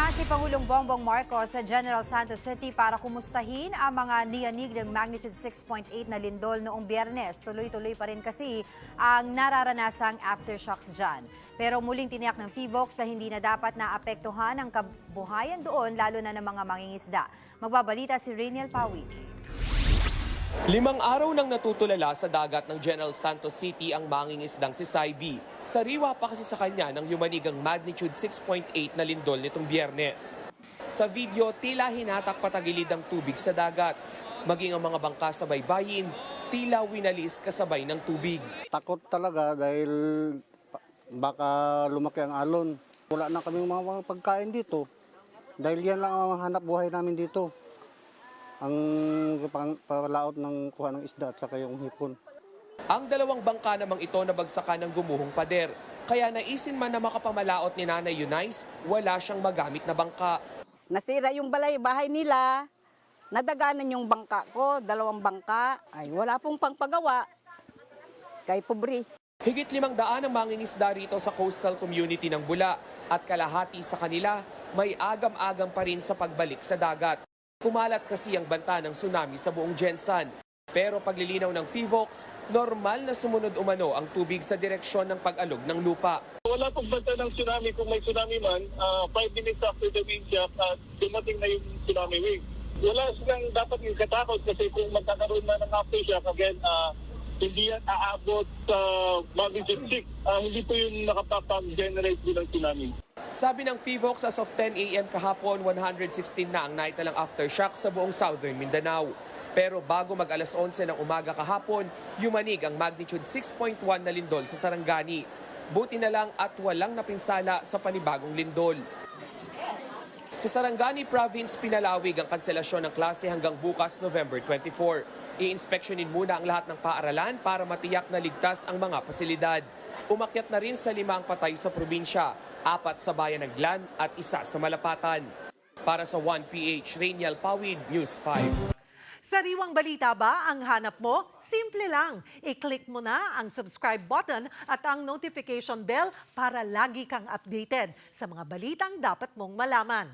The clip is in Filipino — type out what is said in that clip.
Pumunta si Pangulong Bongbong Marcos sa General Santos City para kumustahin ang mga niyanig ng magnitude 6.8 na lindol noong Biyernes. Tuloy-tuloy pa rin kasi ang nararanasang aftershocks dyan. Pero muling tiniyak ng PHIVOLCS na hindi na dapat naapektuhan ang kabuhayan doon, lalo na ng mga mangingisda. Magbabalita si Rainiel Pawid. 5 araw nang natutulala sa dagat ng General Santos City ang mangingisdang si Saibi. Sariwa pa kasi sa kanya ng yumanig ang magnitude 6.8 na lindol nitong Biyernes. Sa video, tila hinatak patagilid ang tubig sa dagat. Maging ang mga bangka sa baybayin, tila winalis kasabay ng tubig. Takot talaga dahil baka lumaki ang alon. Wala na kaming mga pagkain dito dahil yan lang ang hanap buhay namin dito. Ang palaot ng kuha ng isda at saka yung hipon. Ang 2 bangka namang ito nabagsakan ng gumuhong pader. Kaya naisin man na makapamalaot ni Nanay Eunice, wala siyang magamit na bangka. Nasira yung bahay nila, nadaganan yung bangka ko, 2 bangka, ay wala pong pangpagawa, kay pobre. Higit 500 ang mangingisda rito sa coastal community ng Bula at kalahati sa kanila may agam-agam pa rin sa pagbalik sa dagat. Kumalat kasi ang banta ng tsunami sa buong Gensan. Pero paglilinaw ng PHIVOLCS, normal na sumunod umano ang tubig sa direksyon ng pag-alog ng lupa. Wala pong banta ng tsunami. Kung may tsunami man, 5 minutes after the wind shock, dumating na yung tsunami wave. Wala silang dapat yung katakot kasi kung magkakaroon na ng aftershock, again, hindi yan aabot sa magnitude 6. Hindi po yung nakapapag-generate bilang tsunami. Sabi ng PHIVOLCS, as of 10 a.m. kahapon, 116 na ang naitalang aftershock sa buong southern Mindanao. Pero bago mag alas 11 ng umaga kahapon, yumanig ang magnitude 6.1 na lindol sa Sarangani. Buti na lang at walang napinsala sa panibagong lindol. Sa Sarangani Province, pinalawig ang kanselasyon ng klase hanggang bukas November 24. I-inspeksyonin muna ang lahat ng paaralan para matiyak na ligtas ang mga pasilidad. Umakyat na rin sa 5 ang patay sa probinsya, 4 sa bayan ng Glan at 1 sa Malapatan. Para sa 1PH, Rainiel Pawid, News 5. Sariwang balita ba ang hanap mo? Simple lang. I-click mo na ang subscribe button at ang notification bell para lagi kang updated sa mga balitang dapat mong malaman.